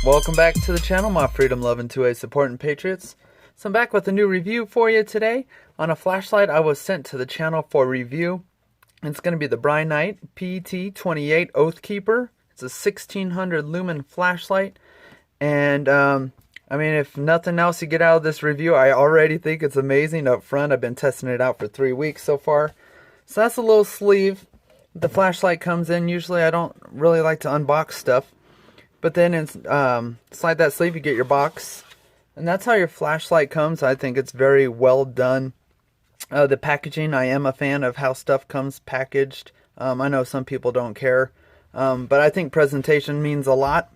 Welcome back to the channel, my freedom loving 2A supporting patriots. So I'm back with a new review for you today on a flashlight I was sent to the channel for review. It's going to be the Brinyte PT28 Oathkeeper. It's a 1600 lumen flashlight, and I mean, if nothing else you get out of this review, I already think it's amazing up front. I've been testing it out for 3 weeks so far. So that's a little sleeve the flashlight comes in. Usually I don't really like to unbox stuff, but then inside that sleeve you get your box, and that's how your flashlight comes. I think it's very well done. The packaging, I am a fan of how stuff comes packaged. I know some people don't care, but I think presentation means a lot.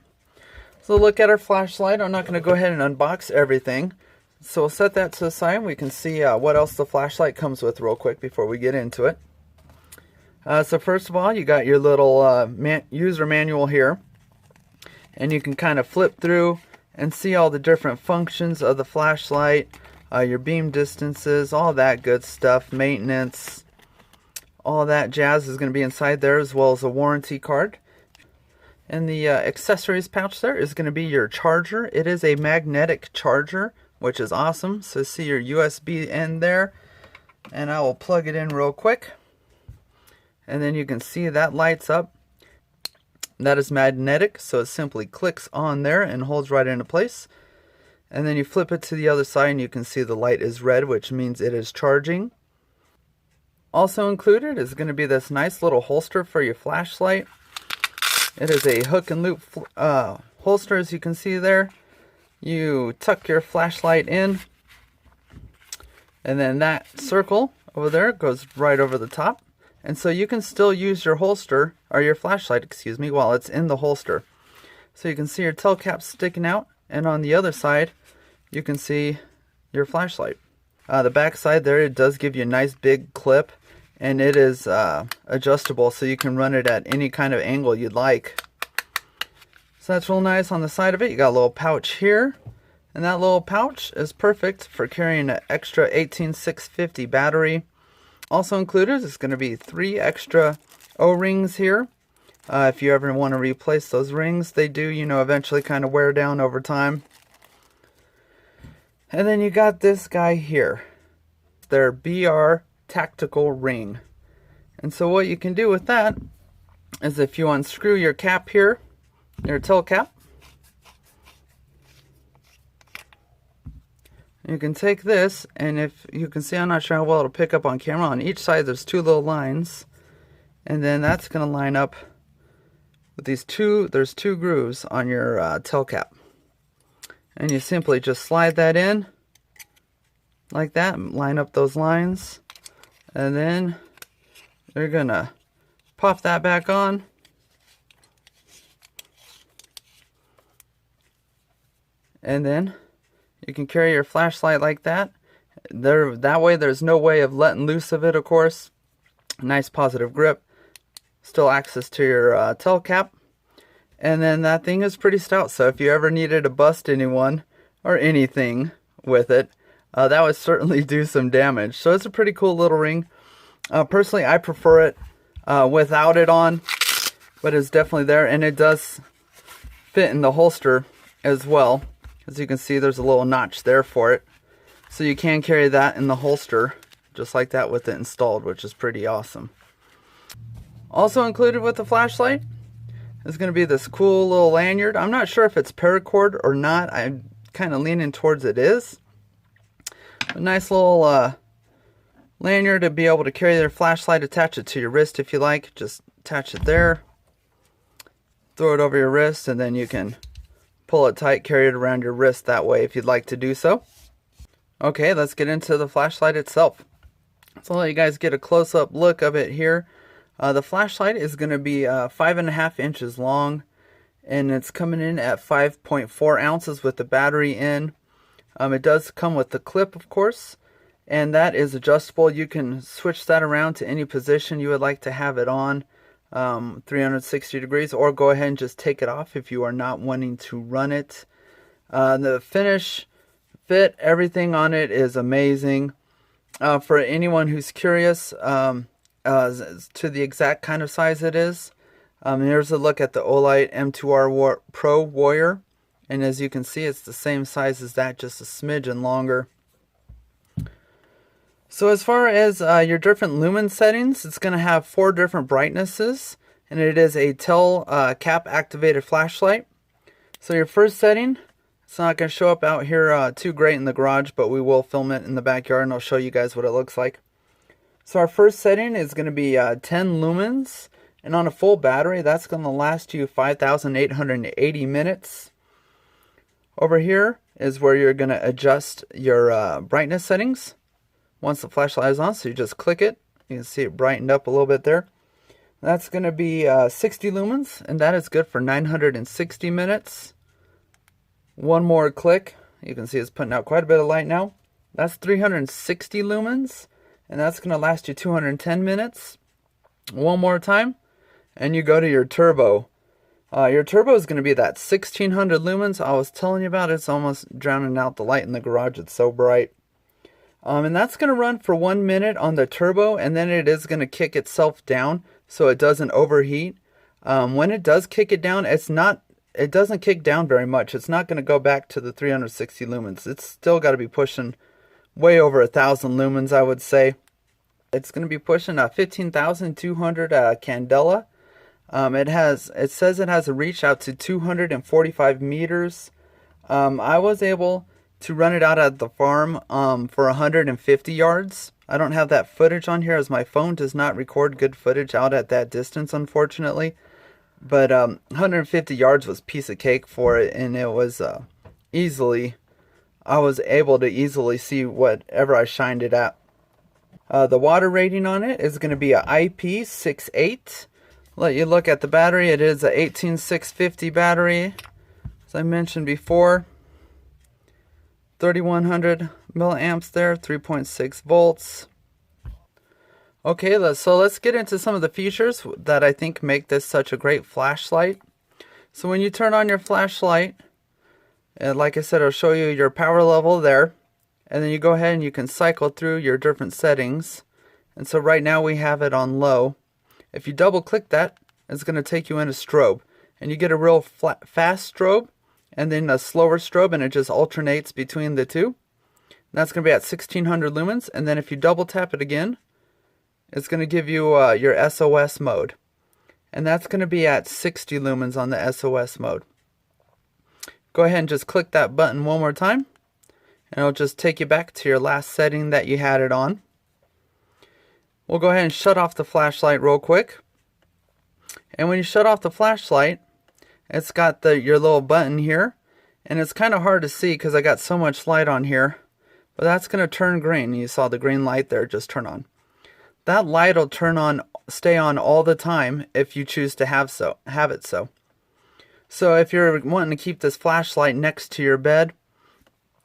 So look at our flashlight. I'm not going to go ahead and unbox everything. So we'll set that to the side and we can see what else the flashlight comes with real quick before we get into it. So first of all, you got your little user manual here. And you can kind of flip through and see all the different functions of the flashlight. Your beam distances, all that good stuff. Maintenance, all that jazz is going to be inside there, as well as a warranty card. And the accessories pouch there is going to be your charger. It is a magnetic charger, which is awesome. So see your USB end there, and I will plug it in real quick. And then you can see that lights up. That is magnetic, so it simply clicks on there and holds right into place. And then you flip it to the other side and you can see the light is red, which means it is charging. Also included is going to be this nice little holster for your flashlight. It is a hook and loop holster, as you can see there. You tuck your flashlight in, and then that circle over there goes right over the top. And so you can still use your holster, or your flashlight, excuse me, while it's in the holster. So you can see your tail cap sticking out, and on the other side, you can see your flashlight. The back side there, it does give you a nice big clip, and it is adjustable, so you can run it at any kind of angle you'd like. So that's real nice. On the side of it, you got a little pouch here, and that little pouch is perfect for carrying an extra 18650 battery. Also included is going to be 3 extra O-rings here. If you ever want to replace those rings, they do, you know, eventually kind of wear down over time. And then you got this guy here, their BR tactical ring. And so what you can do with that is, if you unscrew your cap here, your tail cap, you can take this, and if you can see, I'm not sure how well it'll pick up on camera, on each side there's 2 little lines, and then that's going to line up with these there's 2 grooves on your tail cap. And you simply just slide that in like that, line up those lines, and then you're going to pop that back on. And then you can carry your flashlight like that. That way there's no way of letting loose of it, of course. Nice positive grip. Still access to your tail cap. And then that thing is pretty stout, so if you ever needed to bust anyone or anything with it, that would certainly do some damage. So it's a pretty cool little ring. Personally, I prefer it without it on, but it's definitely there, and it does fit in the holster as well. As you can see, there's a little notch there for it. So you can carry that in the holster just like that with it installed, which is pretty awesome. Also included with the flashlight is going to be this cool little lanyard. I'm not sure if it's paracord or not. I'm kind of leaning towards it is. A nice little lanyard to be able to carry your flashlight, attach it to your wrist if you like. Just attach it there, throw it over your wrist, and then you can pull it tight, carry it around your wrist that way if you'd like to do so. Okay, let's get into the flashlight itself. So I'll let you guys get a close-up look of it here. The flashlight is going to be 5.5 inches long, and it's coming in at 5.4 ounces with the battery in. It does come with the clip, of course, and that is adjustable. You can switch that around to any position you would like to have it on, 360 degrees, or go ahead and just take it off if you are not wanting to run it. The finish, fit, everything on it is amazing. For anyone who's curious to the exact kind of size it is, here's a look at the Olight M2R Pro Warrior. And as you can see, it's the same size as that, just a smidgen longer. So as far as your different lumen settings, it's going to have 4 different brightnesses, and it is a tail cap activated flashlight. So your first setting, it's not going to show up out here too great in the garage, but we will film it in the backyard and I'll show you guys what it looks like. So our first setting is going to be 10 lumens, and on a full battery, that's going to last you 5,880 minutes. Over here is where you're going to adjust your brightness settings once the flashlight is on. So you just click it. You can see it brightened up a little bit there. That's going to be 60 lumens, and that is good for 960 minutes. One more click. You can see it's putting out quite a bit of light now. That's 360 lumens, and that's going to last you 210 minutes. One more time, and you go to your turbo. Your turbo is going to be that 1600 lumens I was telling you about. It's almost drowning out the light in the garage. It's so bright. And that's going to run for 1 minute on the turbo, and then it is going to kick itself down so it doesn't overheat. When it does kick it down, it doesn't kick down very much. It's not going to go back to the 360 lumens. It's still got to be pushing way over 1,000 lumens, I would say. It's going to be pushing 15,200 candela. It says it has a reach out to 245 meters. I was able to run it out at the farm for 150 yards. I don't have that footage on here as my phone does not record good footage out at that distance, unfortunately. But 150 yards was piece of cake for it, and it was I was able to easily see whatever I shined it at. The water rating on it is going to be a IP68. Let you look at the battery. It is a 18650 battery, as I mentioned before. 3100 milliamps there, 3.6 volts. Okay, so let's get into some of the features that I think make this such a great flashlight. So when you turn on your flashlight, and like I said, I'll show you your power level there, and then you go ahead and you can cycle through your different settings. And so right now we have it on low. If you double click that, it's going to take you into strobe, and you get a real fast strobe and then a slower strobe, and it just alternates between the two. And that's going to be at 1600 lumens, and then if you double tap it again, it's going to give you your SOS mode, and that's going to be at 60 lumens on the SOS mode. Go ahead and just click that button one more time, and it'll just take you back to your last setting that you had it on. We'll go ahead and shut off the flashlight real quick. And when you shut off the flashlight, it's got your little button here, and it's kind of hard to see because I got so much light on here, but that's going to turn green. You saw the green light there just turn on. That light will stay on all the time if you choose to have it so. So if you're wanting to keep this flashlight next to your bed,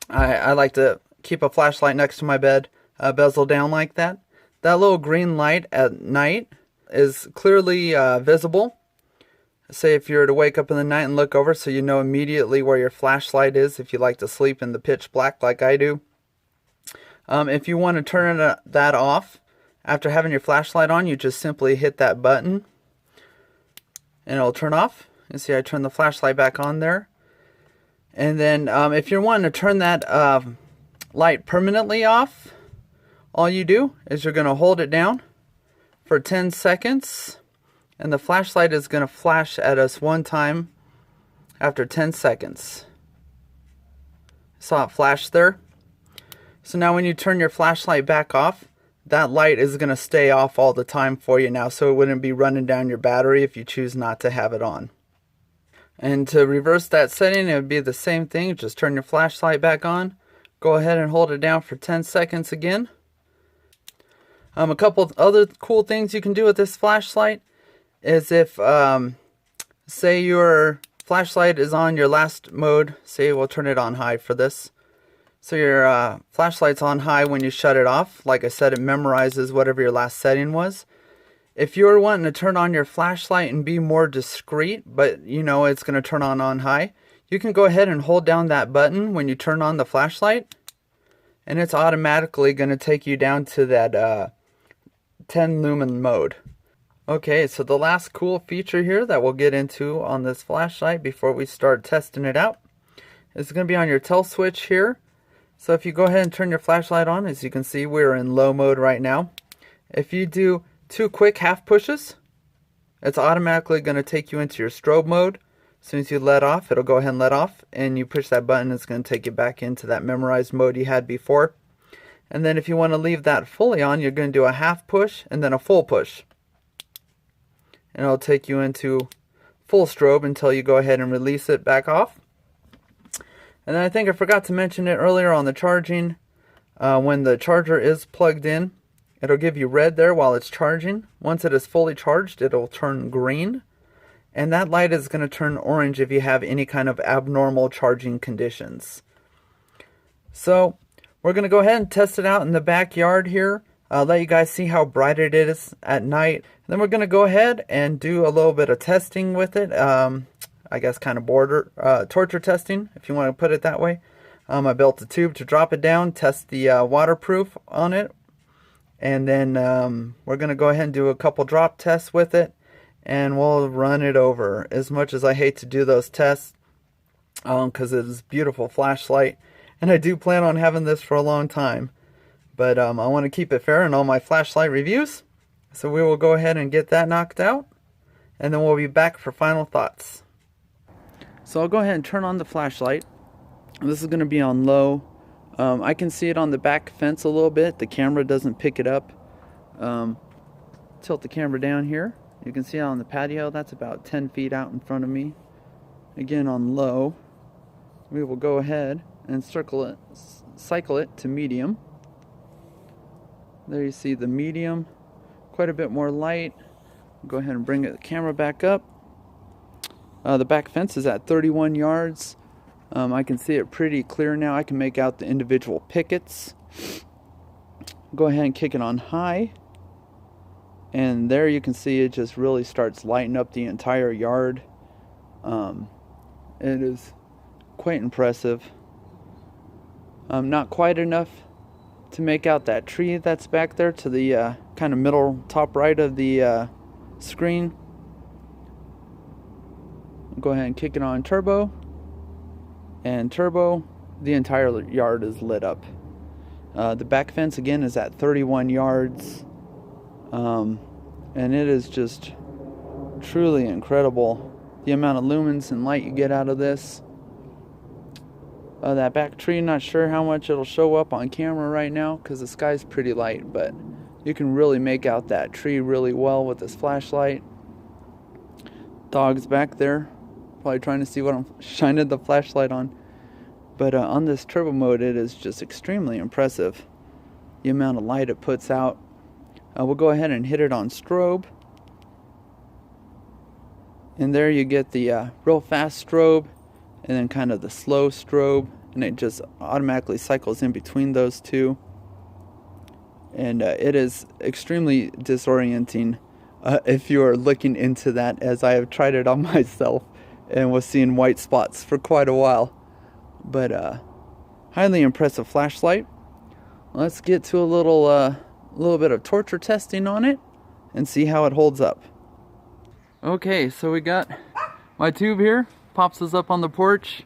I like to keep a flashlight next to my bed, bezel down like that. That little green light at night is clearly visible. Say if you were to wake up in the night and look over, so you know immediately where your flashlight is if you like to sleep in the pitch black like I do. If you want to turn that off after having your flashlight on, you just simply hit that button and it'll turn off. You see I turned the flashlight back on there. And then if you're wanting to turn that light permanently off, all you do is you're going to hold it down for 10 seconds, and the flashlight is going to flash at us one time after 10 seconds. Saw it flash there? So now when you turn your flashlight back off, that light is going to stay off all the time for you now, so it wouldn't be running down your battery if you choose not to have it on. And to reverse that setting, it would be the same thing. Just turn your flashlight back on. Go ahead and hold it down for 10 seconds again. A couple of other cool things you can do with this flashlight is if, say your flashlight is on your last mode, say we'll turn it on high for this. So your flashlight's on high when you shut it off. Like I said, it memorizes whatever your last setting was. If you're wanting to turn on your flashlight and be more discreet, but you know it's going to turn on high, you can go ahead and hold down that button when you turn on the flashlight, and it's automatically going to take you down to that 10 lumen mode. Okay, so the last cool feature here that we'll get into on this flashlight before we start testing it out is going to be on your tell switch here. So if you go ahead and turn your flashlight on, as you can see, we're in low mode right now. If you do 2 quick half pushes, it's automatically going to take you into your strobe mode. As soon as you let off, it'll go ahead and let off, and you push that button, it's going to take you back into that memorized mode you had before. And then if you want to leave that fully on, you're going to do a half push and then a full push. And it'll take you into full strobe until you go ahead and release it back off. And then I think I forgot to mention it earlier on the charging. When the charger is plugged in, it'll give you red there while it's charging. Once it is fully charged, it'll turn green. And that light is going to turn orange if you have any kind of abnormal charging conditions. So we're going to go ahead and test it out in the backyard here. Let you guys see how bright it is at night. And then we're going to go ahead and do a little bit of testing with it. I guess kind of torture testing, if you want to put it that way. I built a tube to drop it down, test the waterproof on it. And then we're going to go ahead and do a couple drop tests with it. And we'll run it over. As much as I hate to do those tests, because it is a beautiful flashlight. And I do plan on having this for a long time. But I want to keep it fair in all my flashlight reviews. So we will go ahead and get that knocked out. And then we'll be back for final thoughts. So I'll go ahead and turn on the flashlight. This is going to be on low. I can see it on the back fence a little bit. The camera doesn't pick it up. Tilt the camera down here. You can see it on the patio. That's about 10 feet out in front of me. Again on low. We will go ahead and cycle it to medium. There you see the medium. Quite a bit more light. Go ahead and bring the camera back up. The back fence is at 31 yards. I can see it pretty clear now. I can make out the individual pickets. Go ahead and kick it on high. And there you can see it just really starts lighting up the entire yard. It is quite impressive. Not quite enough to make out that tree that's back there to the kind of middle top right of the screen. Go ahead and kick it on turbo. And turbo, the entire yard is lit up. The back fence again is at 31 yards. And it is just truly incredible the amount of lumens and light you get out of this. That back tree, not sure how much it'll show up on camera right now because the sky's pretty light, but you can really make out that tree really well with this flashlight. Dog's back there, probably trying to see what I'm shining the flashlight on. But on this turbo mode, it is just extremely impressive, the amount of light it puts out. We'll go ahead and hit it on strobe. And there you get the real fast strobe, and then kind of the slow strobe, and it just automatically cycles in between those two. And it is extremely disorienting if you are looking into that, as I have tried it on myself and was seeing white spots for quite a while. But highly impressive flashlight. Let's get to a little bit of torture testing on it and see how it holds up. Okay, so we got my tube here. Pops us up on the porch.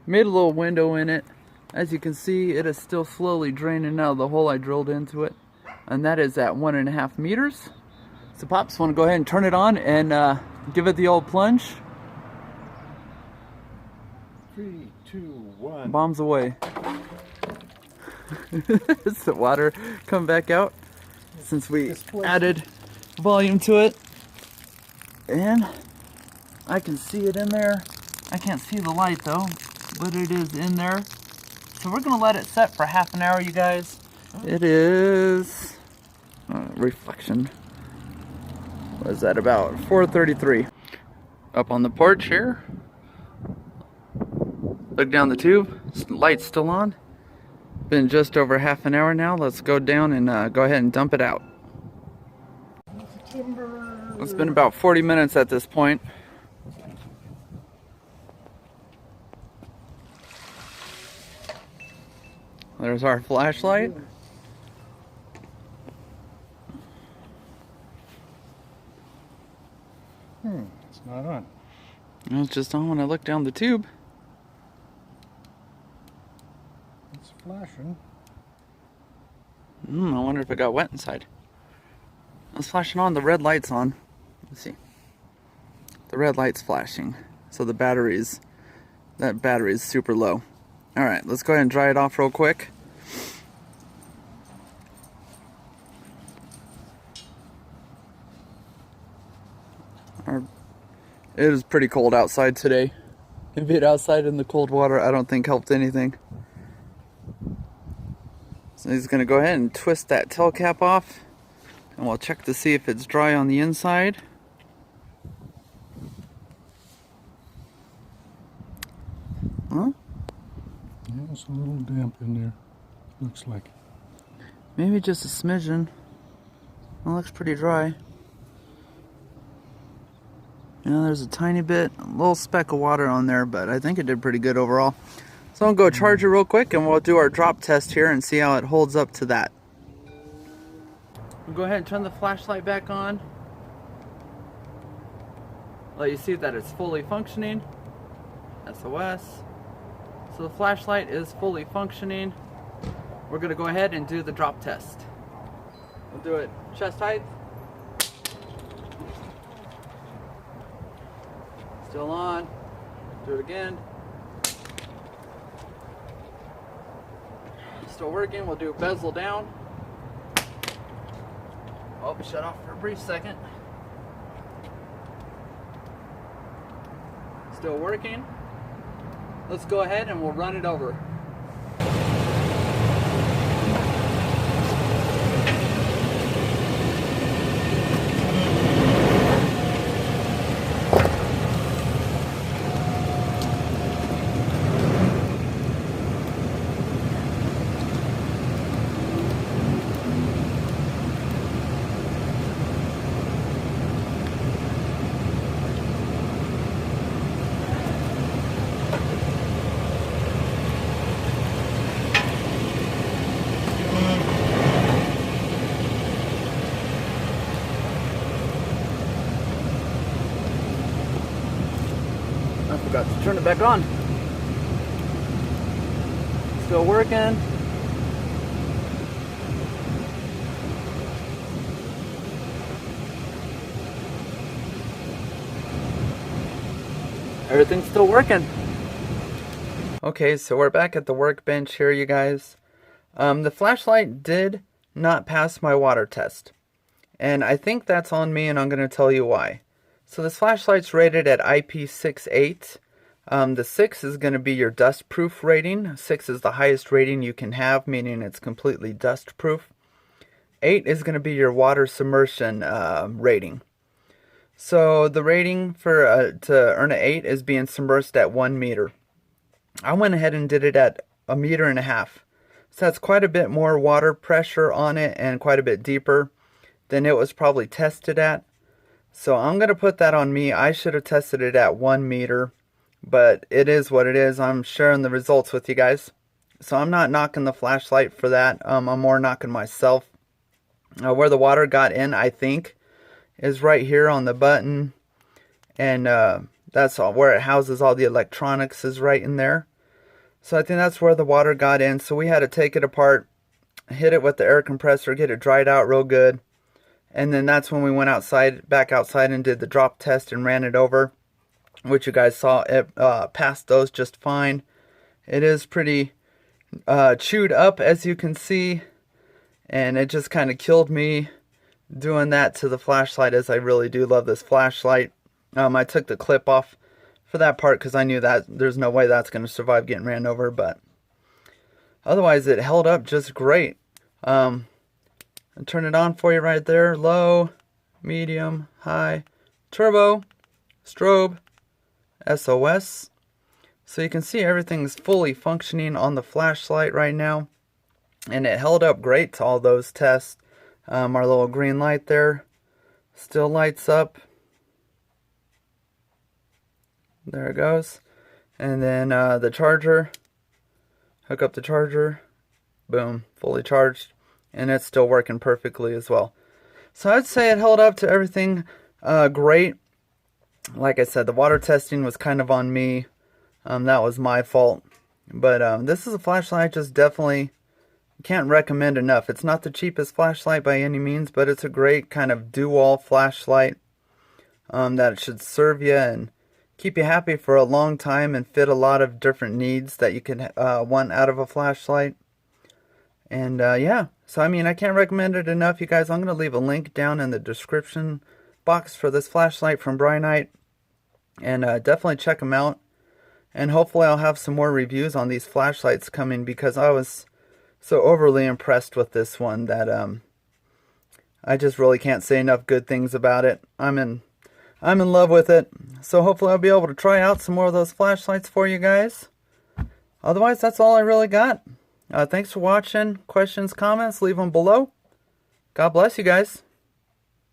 Made a little window in it. As you can see, it is still slowly draining out of the hole I drilled into it. And that is at 1.5 meters. So Pops, want to go ahead and turn it on and give it the old plunge. 3, 2, 1. Bombs away. Does the water come back out since we added volume to it? And I can see it in there. I can't see the light though, but it is in there. So we're gonna let it set for half an hour, you guys. It is reflection. What is that, about 4:33? Up on the porch here. Look down the tube. Light's still on. Been just over half an hour now. Let's go down and go ahead and dump it out. It's been about 40 minutes at this point. There's our flashlight. It's not on. It's just on when I look down the tube. flashing. I wonder if it got wet inside. It's flashing on. The red light's on. Let's see. The red light's flashing. So the that battery is super low. Alright, let's go ahead and dry it off real quick. It is pretty cold outside today. Being outside in the cold water, I don't think helped anything. So he's going to go ahead and twist that tail cap off, and we'll check to see if it's dry on the inside. Huh? Yeah, it's a little damp in there, looks like. Maybe just a smidgen. It looks pretty dry. You know, there's a tiny bit, a little speck of water on there, but I think it did pretty good overall. So I'll go charge it real quick and we'll do our drop test here and see how it holds up to that. We'll go ahead and turn the flashlight back on. Let you see that it's fully functioning. SOS. So the flashlight is fully functioning. We're going to go ahead and do the drop test. We'll do it chest height. Still on. Do it again. Still working. We'll do bezel down. Oh, shut off for a brief second. Still working. Let's go ahead and we'll run it over. I forgot to turn it back on. Still working. Everything's still working. Okay, so we're back at the workbench here, you guys. The flashlight did not pass my water test. And I think that's on me, and I'm going to tell you why. So this flashlight's rated at IP68. The 6 is going to be your dust proof rating. 6 is the highest rating you can have, meaning it's completely dust proof. 8 is going to be your water submersion rating. So the rating for to earn an 8 is being submerged at 1 meter. I went ahead and did it at 1.5 meters. So that's quite a bit more water pressure on it and quite a bit deeper than it was probably tested at. So I'm going to put that on me. I should have tested it at 1 meter, but it is what it is. I'm sharing the results with you guys. So I'm not knocking the flashlight for that. I'm more knocking myself. Where the water got in, I think, is right here on the button. And that's all, where it houses all the electronics is right in there. So I think that's where the water got in. So we had to take it apart, hit it with the air compressor, get it dried out real good. And then that's when we went outside, back outside, and did the drop test and ran it over, which you guys saw. It passed those just fine. It is pretty chewed up, as you can see, and it just kind of killed me doing that to the flashlight, as I really do love this flashlight. I took the clip off for that part because I knew that there's no way that's going to survive getting ran over, but otherwise it held up just great. I'll turn it on for you right there. Low, medium, high, turbo, strobe, SOS. So you can see everything's fully functioning on the flashlight right now. And it held up great to all those tests. Our little green light there still lights up. There it goes. And then the charger. Hook up the charger. Boom, fully charged. And it's still working perfectly as well. So I'd say it held up to everything great. Like I said, the water testing was kind of on me. That was my fault. But this is a flashlight I just definitely can't recommend enough. It's not the cheapest flashlight by any means, but it's a great kind of dual flashlight that should serve you and keep you happy for a long time and fit a lot of different needs that you can want out of a flashlight. And yeah, so I mean, I can't recommend it enough, you guys. I'm going to leave a link down in the description box for this flashlight from Brinyte, and definitely check them out. And hopefully I'll have some more reviews on these flashlights coming, because I was so overly impressed with this one that I just really can't say enough good things about it. I'm in love with it. So hopefully I'll be able to try out some more of those flashlights for you guys. Otherwise, that's all I really got. Thanks for watching. Questions, comments, leave them below. God bless you guys.